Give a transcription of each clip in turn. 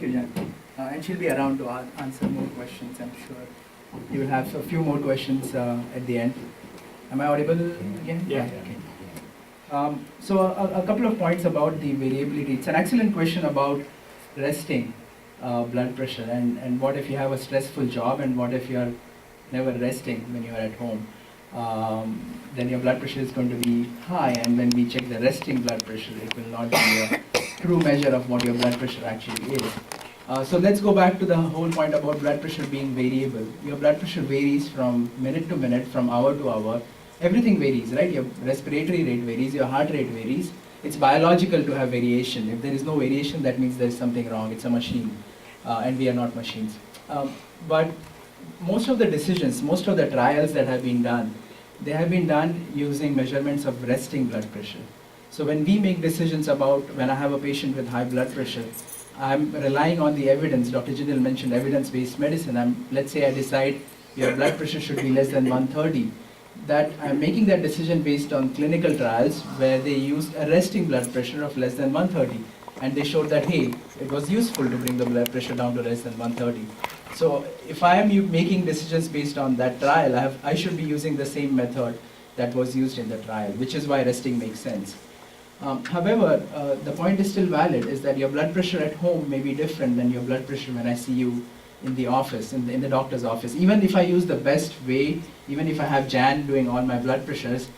you, Jan. And she'll be around to answer more questions, I'm sure. You will have a few more questions at the end. Am I audible again? Yeah. Okay. So a couple of points about the variability. It's an excellent question about resting blood pressure, and what if you have a stressful job, and what if you're never resting when you're at home. Then your blood pressure is going to be high, and when we check the resting blood pressure, it will not be a true measure of what your blood pressure actually is. So let's go back to the whole point about blood pressure being variable. Your blood pressure varies from minute to minute, from hour to hour. Everything varies, right? Your respiratory rate varies, your heart rate varies. It's biological to have variation. If there is no variation, that means there is something wrong. It's a machine, and we are not machines. But most of the decisions, most of the trials that have been done, they have been done using measurements of resting blood pressure. So when we make decisions about when I have a patient with high blood pressure, I'm relying on the evidence. Dr. Jindal mentioned evidence-based medicine. Let's say I decide your blood pressure should be less than 130. That I'm making that decision based on clinical trials where they used a resting blood pressure of less than 130. And they showed that, hey, it was useful to bring the blood pressure down to less than 130. So if I am making decisions based on that trial, I should be using the same method that was used in the trial, which is why resting makes sense. However, the point is still valid, is that your blood pressure at home may be different than your blood pressure when I see you in the office, in the doctor's office. Even if I use the best way, even if I have Jan doing all my blood pressures,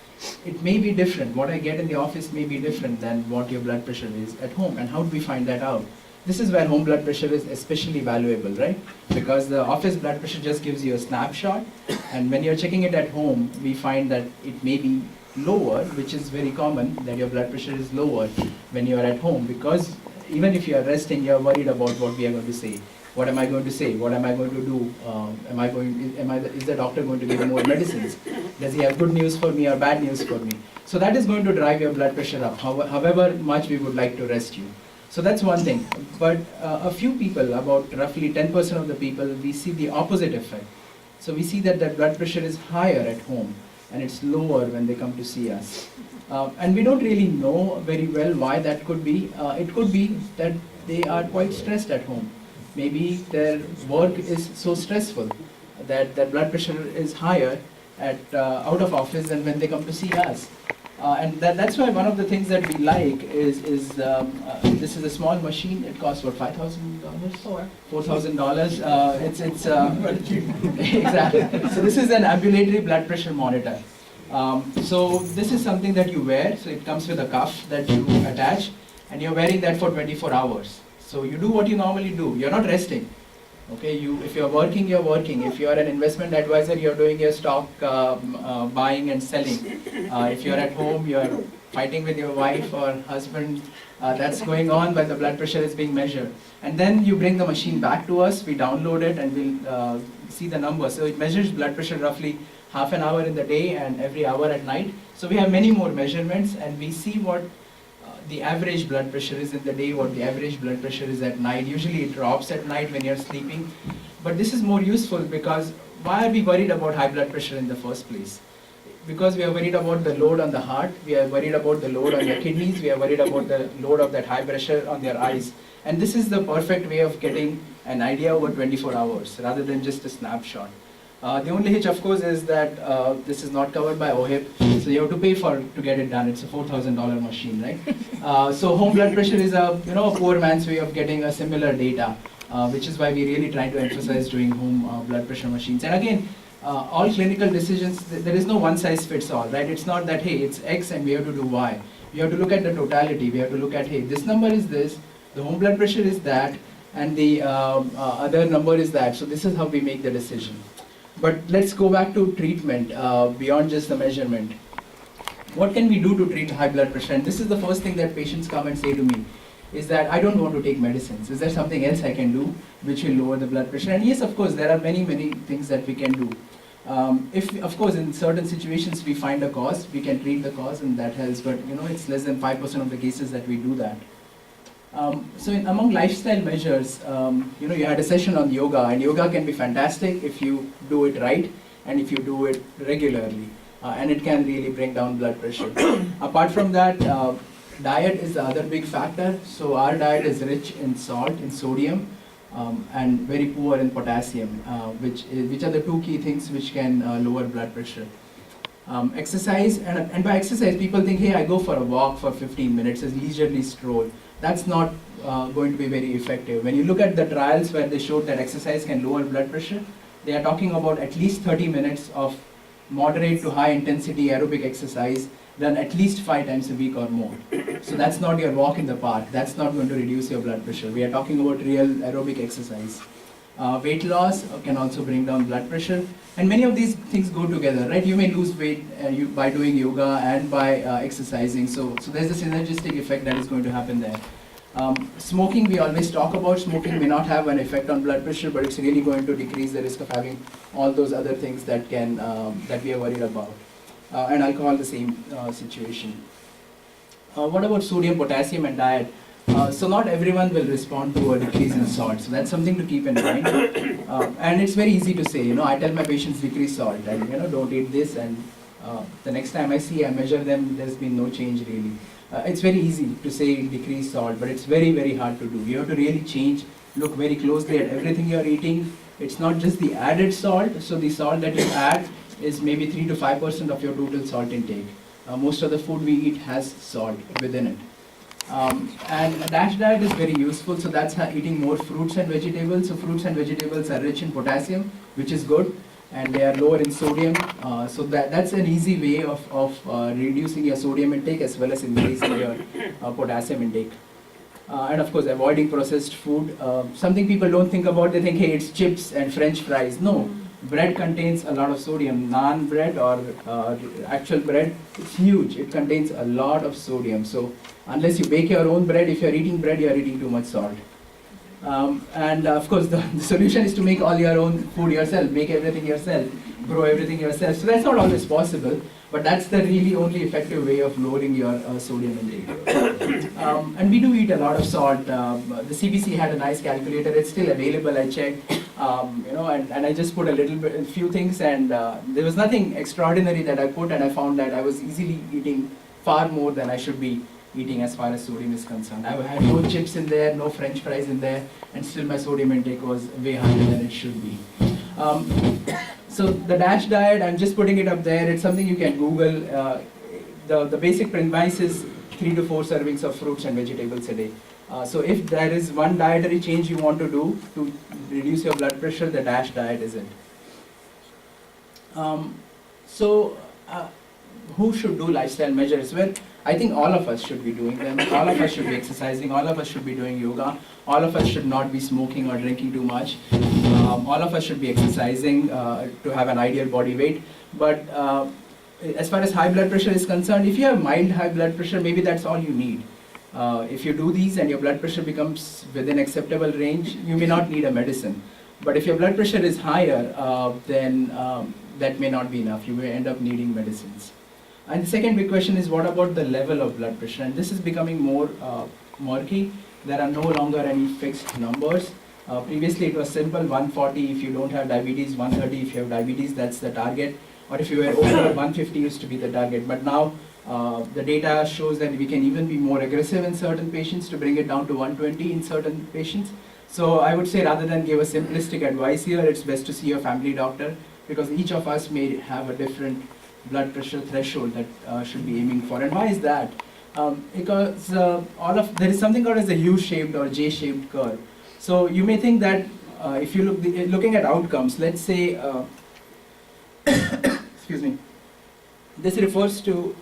it may be different. What I get in the office may be different than what your blood pressure is at home. And how do we find that out? This is where home blood pressure is especially valuable, right? Because the office blood pressure just gives you a snapshot, and when you're checking it at home, we find that it may be lower, which is very common, that your blood pressure is lower when you're at home, because even if you're resting, you're worried about what we are going to say. What am I going to say? What am I going to do? Is the doctor going to give me more medicines? Does he have good news for me or bad news for me? So that is going to drive your blood pressure up, however much we would like to rest you. So that's one thing. But a few people, about roughly 10% of the people, we see the opposite effect. So we see that their blood pressure is higher at home, and it's lower when they come to see us. And we don't really know very well why that could be. It could be that they are quite stressed at home. Maybe their work is so stressful that their blood pressure is higher out of office than when they come to see us. And that's why one of the things that we like is this is a small machine. It costs what, $5,000? $4,000. It's exactly. So this is an ambulatory blood pressure monitor. So this is something that you wear. So it comes with a cuff that you attach, and you're wearing that for 24 hours. So you do what you normally do. You're not resting. Okay, if you're working, you're working. If you're an investment advisor, you're doing your stock buying and selling. If you're at home, you're fighting with your wife or husband. That's going on, but the blood pressure is being measured. And then you bring the machine back to us, we download it, and we'll see the numbers. So it measures blood pressure roughly half an hour in the day and every hour at night. So we have many more measurements, and we see what the average blood pressure is in the day, what the average blood pressure is at night. Usually it drops at night when you're sleeping. But this is more useful because why are we worried about high blood pressure in the first place? Because we are worried about the load on the heart, we are worried about the load on your kidneys, we are worried about the load of that high pressure on their eyes. And this is the perfect way of getting an idea over 24 hours rather than just a snapshot. The only hitch, of course, is that this is not covered by OHIP, so you have to pay to get it done. It's a $4,000 machine, right? So home blood pressure is a poor man's way of getting a similar data, which is why we really try to emphasize doing home blood pressure machines. And again, all clinical decisions, there is no one size fits all, right? It's not that, hey, it's X and we have to do Y. We have to look at the totality. We have to look at, hey, this number is this, the home blood pressure is that, and the other number is that. So this is how we make the decision. But let's go back to treatment beyond just the measurement. What can we do to treat high blood pressure? And this is the first thing that patients come and say to me, is that I don't want to take medicines. Is there something else I can do which will lower the blood pressure? And yes, of course, there are many, many things that we can do. If, of course, in certain situations we find a cause, we can treat the cause and that helps, but it's less than 5% of the cases that we do that. So among lifestyle measures, you had a session on yoga, and yoga can be fantastic if you do it right and if you do it regularly, and it can really bring down blood pressure. Apart from that, diet is the other big factor. So our diet is rich in salt, in sodium, and very poor in potassium, which are the two key things which can lower blood pressure. Exercise, and by exercise people think, hey, I go for a walk for 15 minutes, a leisurely stroll. That's not going to be very effective. When you look at the trials where they showed that exercise can lower blood pressure, they are talking about at least 30 minutes of moderate to high intensity aerobic exercise done at least 5 times a week or more. So that's not your walk in the park. That's not going to reduce your blood pressure. We are talking about real aerobic exercise. Weight loss can also bring down blood pressure, and many of these things go together, right? You may lose weight by doing yoga and by exercising, so there's a synergistic effect that is going to happen there. Smoking, we always talk about. Smoking may not have an effect on blood pressure, but it's really going to decrease the risk of having all those other things that can that we are worried about. And alcohol, the same situation. What about sodium, potassium, and diet? So not everyone will respond to a decrease in salt, so that's something to keep in mind. And it's very easy to say, I tell my patients decrease salt, and don't eat this, and the next time I measure them, there's been no change really. It's very easy to say decrease salt, but it's very, very hard to do. You have to really change, look very closely at everything you're eating. It's not just the added salt, so the salt that you add is maybe 3 to 5% of your total salt intake. Most of the food we eat has salt within it. And a DASH diet is very useful, so that's eating more fruits and vegetables. So fruits and vegetables are rich in potassium, which is good, and they are lower in sodium. So that's an easy way of reducing your sodium intake as well as increasing your potassium intake. And of course, avoiding processed food. Something people don't think about, they think, hey, it's chips and French fries. No, bread contains a lot of sodium. Naan bread or actual bread, it's huge. It contains a lot of sodium. So unless you bake your own bread, if you're eating bread, you're eating too much salt. And of course, the solution is to make all your own food yourself, make everything yourself, grow everything yourself. So that's not always possible, but that's the really only effective way of lowering your sodium intake. And we do eat a lot of salt. The CBC had a nice calculator. It's still available. I checked, and I just put a few things, and there was nothing extraordinary that I put, and I found that I was easily eating far more than I should be eating as far as sodium is concerned. I had no chips in there, no French fries in there, and still my sodium intake was way higher than it should be. So the DASH diet, I'm just putting it up there. It's something you can Google. The basic premise is 3 to 4 servings of fruits and vegetables a day. So if there is one dietary change you want to do to reduce your blood pressure, the DASH diet is it. Who should do lifestyle measures? Well, I think all of us should be doing them. All of us should be exercising. All of us should be doing yoga. All of us should not be smoking or drinking too much. All of us should be exercising to have an ideal body weight. But as far as high blood pressure is concerned, if you have mild high blood pressure, maybe that's all you need. If you do these and your blood pressure becomes within acceptable range, you may not need a medicine. But if your blood pressure is higher, then that may not be enough. You may end up needing medicines. And the second big question is, what about the level of blood pressure? And this is becoming more murky. There are no longer any fixed numbers. Previously it was simple, 140 if you don't have diabetes, 130 if you have diabetes, that's the target. Or if you were over, 150 used to be the target. But now the data shows that we can even be more aggressive in certain patients to bring it down to 120 in certain patients. So I would say, rather than give a simplistic advice here, it's best to see your family doctor, because each of us may have a different blood pressure threshold that should be aiming for. And why is that? Because there is something called as a U-shaped or J-shaped curve. So you may think that if you looking at outcomes, let's say, excuse me, this refers to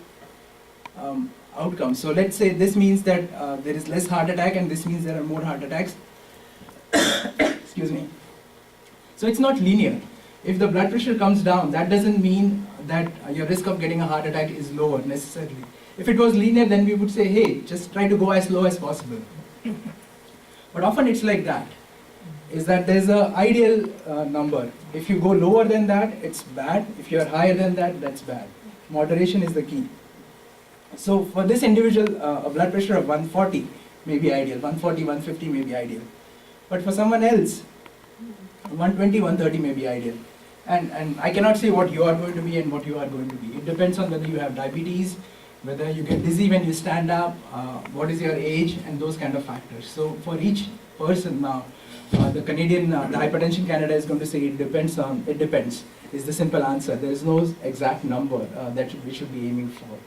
outcomes. So let's say this means that there is less heart attack, and this means there are more heart attacks. Excuse me. So it's not linear. If the blood pressure comes down, that doesn't mean that your risk of getting a heart attack is lower necessarily. If it was linear, then we would say, hey, just try to go as low as possible. But often it's like that, is that there's an ideal number. If you go lower than that, it's bad. If you're higher than that, that's bad. Moderation is the key. So for this individual, a blood pressure of 140 may be ideal, 140, 150 may be ideal. But for someone else, 120, 130 may be ideal. And I cannot say what you are going to be and what you are going to be. It depends on whether you have diabetes, whether you get dizzy when you stand up, what is your age, and those kind of factors. So for each person now, The Canadian, the Hypertension Canada is going to say it depends, is the simple answer. There is no exact number that we should be aiming for.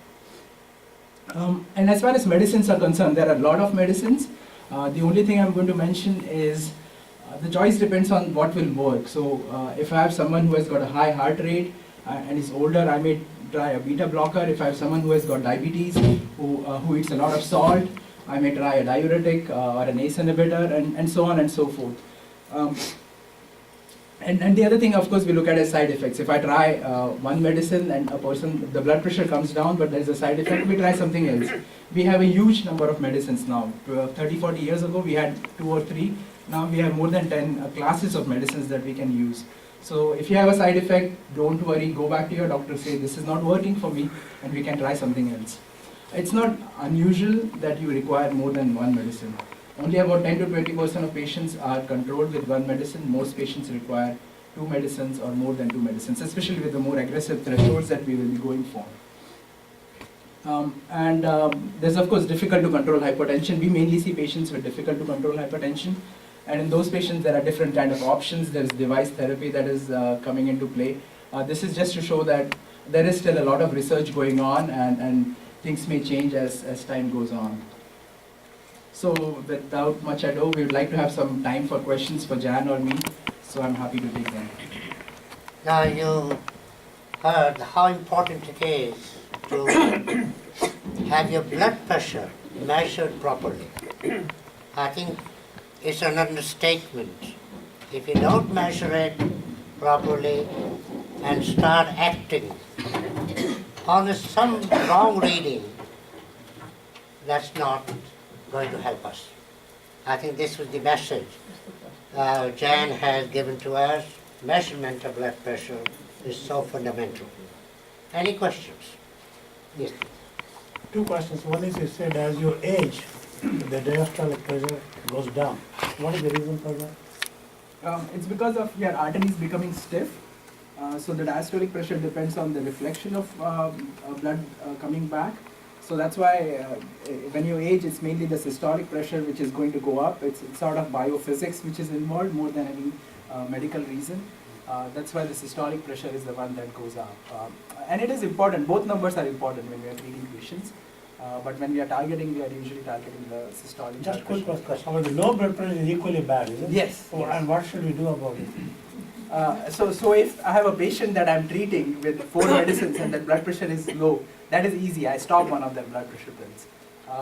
And as far as medicines are concerned, there are a lot of medicines. The only thing I'm going to mention is the choice depends on what will work. So if I have someone who has got a high heart rate and is older, I may try a beta blocker. If I have someone who has got diabetes, who eats a lot of salt, I may try a diuretic or an ACE inhibitor, and so on and so forth. And the other thing, of course, we look at is side effects. If I try one medicine and the blood pressure comes down, but there's a side effect, we try something else. We have a huge number of medicines now. 30, 40 years ago, we had 2 or 3. Now we have more than 10 classes of medicines that we can use. So if you have a side effect, don't worry, go back to your doctor, say this is not working for me, and we can try something else. It's not unusual that you require more than one medicine. Only about 10 to 20% of patients are controlled with one medicine. Most patients require 2 medicines or more than 2 medicines, especially with the more aggressive thresholds that we will be going for. There's of course difficult to control hypertension. We mainly see patients with difficult to control hypertension. And in those patients, there are different kind of options. There's device therapy that is coming into play. This is just to show that there is still a lot of research going on, and things may change as time goes on. So without much ado, we would like to have some time for questions for Jan or me. So I'm happy to take them. Now you heard how important it is to have your blood pressure measured properly. I think it's an understatement. If you don't measure it properly and start acting on some wrong reading, that's not going to help us. I think this was the message Jan has given to us. Measurement of blood pressure is so fundamental. Any questions? Yes. 2 questions. One is, you said as you age, the diastolic pressure goes down. What is the reason for that? It's because of your arteries becoming stiff. So the diastolic pressure depends on the reflection of blood coming back. So that's why when you age, it's mainly the systolic pressure which is going to go up. It's sort of biophysics which is involved more than any medical reason. That's why the systolic pressure is the one that goes up. And it is important. Both numbers are important when we are treating patients. But when we are targeting, we are usually targeting the systolic. Just quick question. The low blood pressure is equally bad, isn't it? Yes. Oh, yes. And what should we do about it? So if I have a patient that I'm treating with 4 medicines and the blood pressure is low, that is easy. I stop one of their blood pressure pills.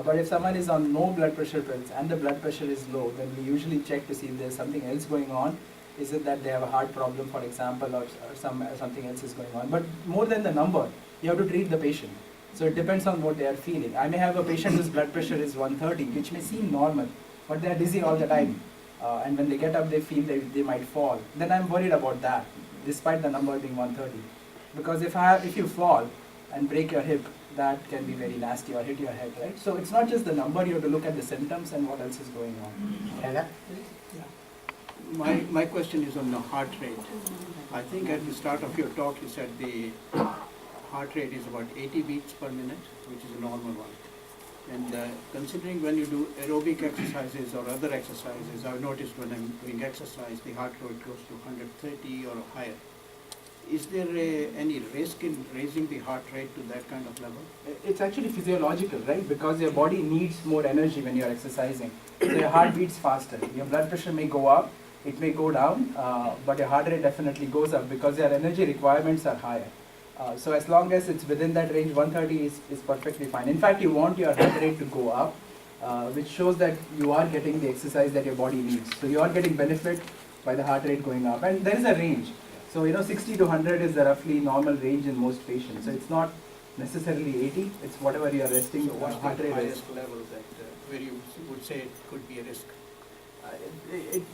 But if someone is on no blood pressure pills and the blood pressure is low, then we usually check to see if there's something else going on. Is it that they have a heart problem, for example, or something else is going on? But more than the number, you have to treat the patient. So it depends on what they are feeling. I may have a patient whose blood pressure is 130, which may seem normal, but they are dizzy all the time. And when they get up, they feel they might fall. Then I'm worried about that, despite the number being 130. Because if you fall and break your hip, that can be very nasty, or hit your head, right? So it's not just the number, you have to look at the symptoms and what else is going on. Ella? My question is on the heart rate. I think at the start of your talk you said the heart rate is about 80 beats per minute, which is a normal one. And considering when you do aerobic exercises or other exercises, I've noticed when I'm doing exercise, the heart rate goes to 130 or higher. Is there any risk in raising the heart rate to that kind of level? It's actually physiological, right? Because your body needs more energy when you're exercising. So your heart beats faster. Your blood pressure may go up, it may go down, but your heart rate definitely goes up because your energy requirements are higher. So as long as it's within that range, 130 is perfectly fine. In fact, you want your heart rate to go up, which shows that you are getting the exercise that your body needs. So you are getting benefit by the heart rate going up. And there is a range. So 60 to 100 is the roughly normal range in most patients. So it's not necessarily 80, it's whatever you are resting. So what's heart the rate highest is. level that where you would say it could be a risk?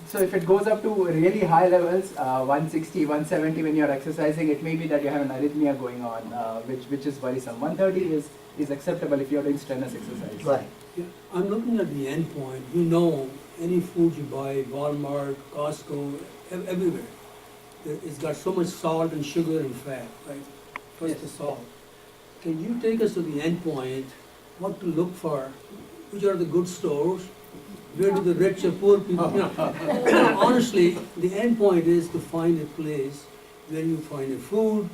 So if it goes up to really high levels, 160, 170 when you're exercising, it may be that you have an arrhythmia going on, which is worrisome. 130 is acceptable if you're doing strenuous exercise. Right. Yeah, I'm looking at the end point. You know, any food you buy, Walmart, Costco, everywhere, it's got so much salt and sugar and fat, right? First the salt. Can you take us to the end point, what to look for, which are the good stores, Where do the rich or poor people, honestly, the end point is to find a place where you find a food,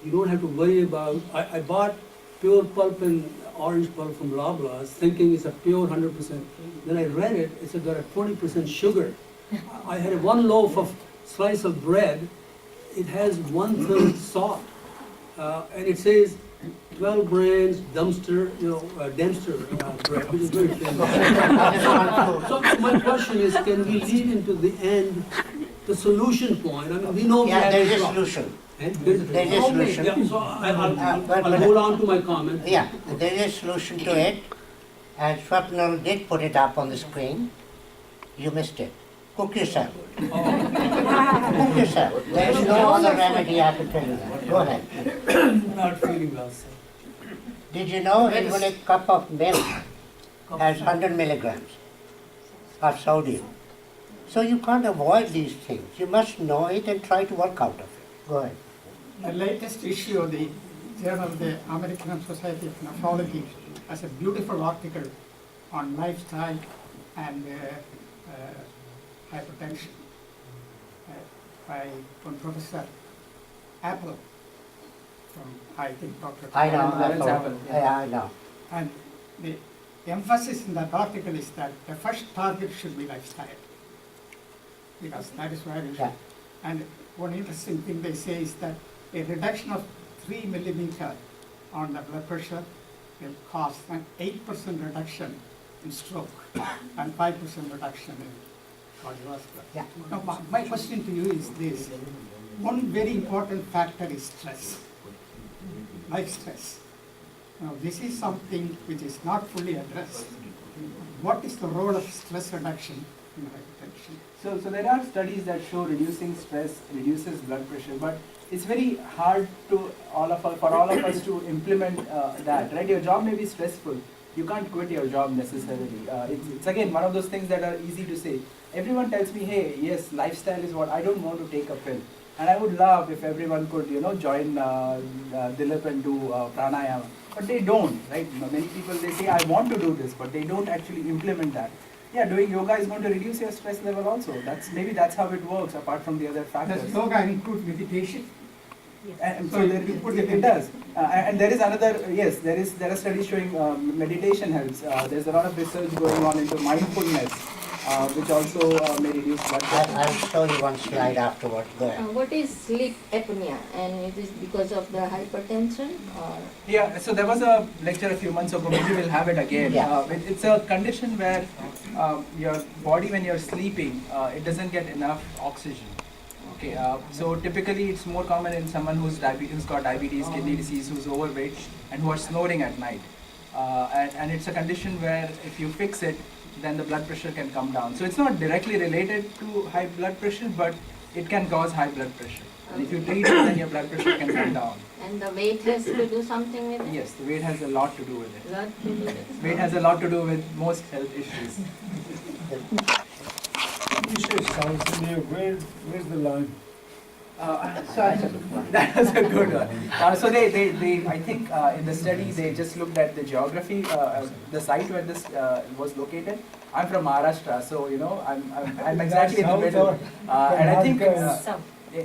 you don't have to worry about, I bought pure pulp and orange pulp from Loblaws, thinking it's a pure 100%. Then I read it, it's got a 20% sugar. I had one loaf of slice of bread, it has 1/3 salt. And it says 12 brands dumpster, Dempster bread, which is very famous. So my question is, can we lead into the end, the solution point? I mean, we know we Yeah, have there is this a problem. solution. There's a There is a solution. Yeah, so I'll hold on to my comment. Yeah, there is a solution to it, and Swapnil did put it up on the screen. You missed it. Cook yourself. Cook yourself. There is no other remedy I can tell you that. Go ahead. Not feeling well, sir. Did you know even a cup of milk has 100 milligrams of sodium? So you can't avoid these things. You must know it and try to work out of it. Go ahead. The latest issue of the Journal of the American Society of Nephrology has a beautiful article on lifestyle and hypertension by one Professor Apple from, I think, Dr. I know. Lawrence I know. Apple, Yeah, I know. And the emphasis in that article is that the first target should be lifestyle, because that is where you should. Yeah. And one interesting thing they say is that a reduction of 3 millimeter on the blood pressure will cause an 8% reduction in stroke and 5% reduction in cardiovascular. Yeah. Now, my question to you is this. One very important factor is stress, life stress. Now, this is something which is not fully addressed. What is the role of stress reduction in hypertension? So there are studies that show reducing stress reduces blood pressure, but it's very hard for all of us to implement that, right? Your job may be stressful. You can't quit your job necessarily. It's again one of those things that are easy to say. Everyone tells me, hey, yes, lifestyle is what, I don't want to take a pill. And I would love if everyone could, join Dilip and do pranayama. But they don't, right? Many people, they say, I want to do this, but they don't actually implement that. Yeah, doing yoga is going to reduce your stress level also. Maybe that's how it works, apart from the other factors. Does yoga include meditation? And So so it it does. And there is another, yes, there are studies showing meditation helps. There's a lot of research going on into mindfulness, which also may reduce blood pressure. I'll show you one slide afterwards. Go ahead. What is sleep apnea, and it is because of the hypertension or? Yeah, so there was a lecture a few months ago, maybe we'll have it again. Yeah. It's a condition where your body, when you're sleeping, it doesn't get enough oxygen. Okay, so typically it's more common in someone who's got diabetes, kidney disease, who's overweight, and who are snoring at night. And it's a condition where if you fix it, then the blood pressure can come down. So it's not directly related to high blood pressure, but it can cause high blood pressure. And if you treat it, then your blood pressure can come down. And the weight has to do something with it? Yes, the weight has a lot to do with it. Lot to do with it? Weight has a lot to do with most health issues. You say South India, where's the line? That was a good one. So they I think in the study they just looked at the geography, the site where this was located. I'm from Maharashtra, so I'm exactly in the middle. And I think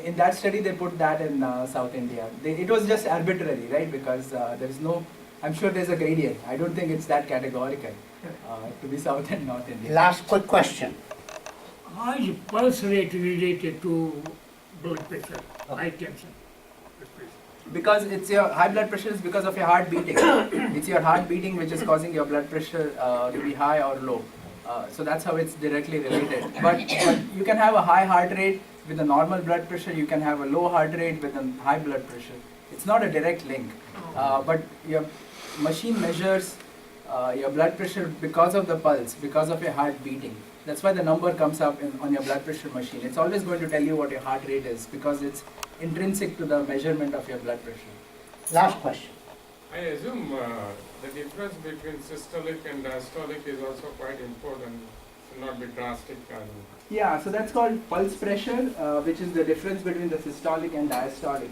in that study they put that in South India. It was just arbitrary, right? Because there's no, I'm sure there's a gradient. I don't think it's that categorical to be South and North India. Last quick question. How is pulse rate related to blood pressure, hypertension? Because it's your high blood pressure is because of your heart beating. It's your heart beating which is causing your blood pressure to be high or low. So that's how it's directly related. But you can have a high heart rate with a normal blood pressure. You can have a low heart rate with a high blood pressure. It's not a direct link. But your machine measures your blood pressure because of the pulse, because of your heart beating. That's why the number comes up on your blood pressure machine. It's always going to tell you what your heart rate is because it's intrinsic to the measurement of your blood pressure. Last question. I assume the difference between systolic and diastolic is also quite important, should not be drastic. Yeah, so that's called pulse pressure, which is the difference between the systolic and diastolic.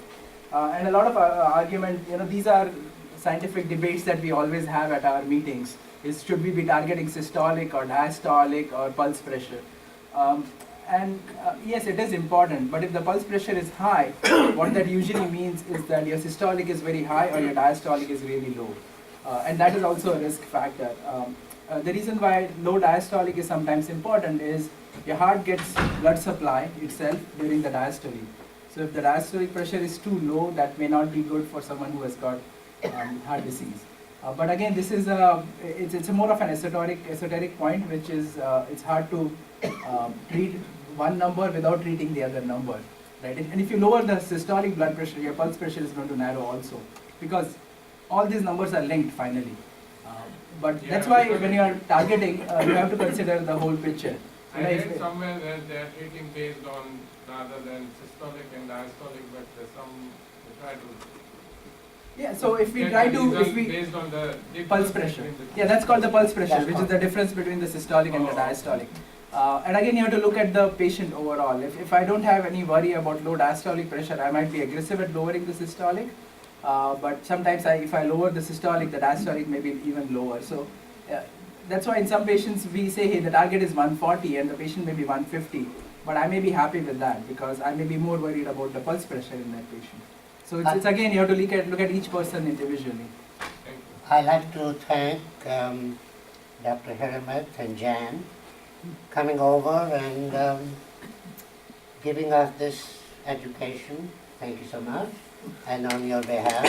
And a lot of argument, these are scientific debates that we always have at our meetings. is should we be targeting systolic or diastolic or pulse pressure. Yes, it is important, but if the pulse pressure is high, what that usually means is that your systolic is very high or your diastolic is really low. And that is also a risk factor. The reason why low diastolic is sometimes important is your heart gets blood supply itself during the diastole. So if the diastolic pressure is too low, that may not be good for someone who has got heart disease. But again, this is it's a more of an esoteric point, which is it's hard to treat one number without treating the other number, right? And if you lower the systolic blood pressure, your pulse pressure is going to narrow also, because all these numbers are linked finally. But Yeah, that's why because when you are targeting, you have to consider the whole picture. I read somewhere that they are treating based on rather than systolic and diastolic, but they try to. Yeah, so if we get try the to, result if we based on the pulse difference pressure, between the yeah, that's called the pulse pressure, That's which is called- the difference between the systolic and the Oh. diastolic. And again, you have to look at the patient overall. If I don't have any worry about low diastolic pressure, I might be aggressive at lowering the systolic. But sometimes if I lower the systolic, the diastolic may be even lower. So that's why in some patients we say, hey, the target is 140 and the patient may be 150. But I may be happy with that because I may be more worried about the pulse pressure in that patient. So it's again, you have to look at each person individually. Thank you. I'd like to thank Dr. Hiramet and Jan coming over and giving us this education. Thank you so much. And on your behalf,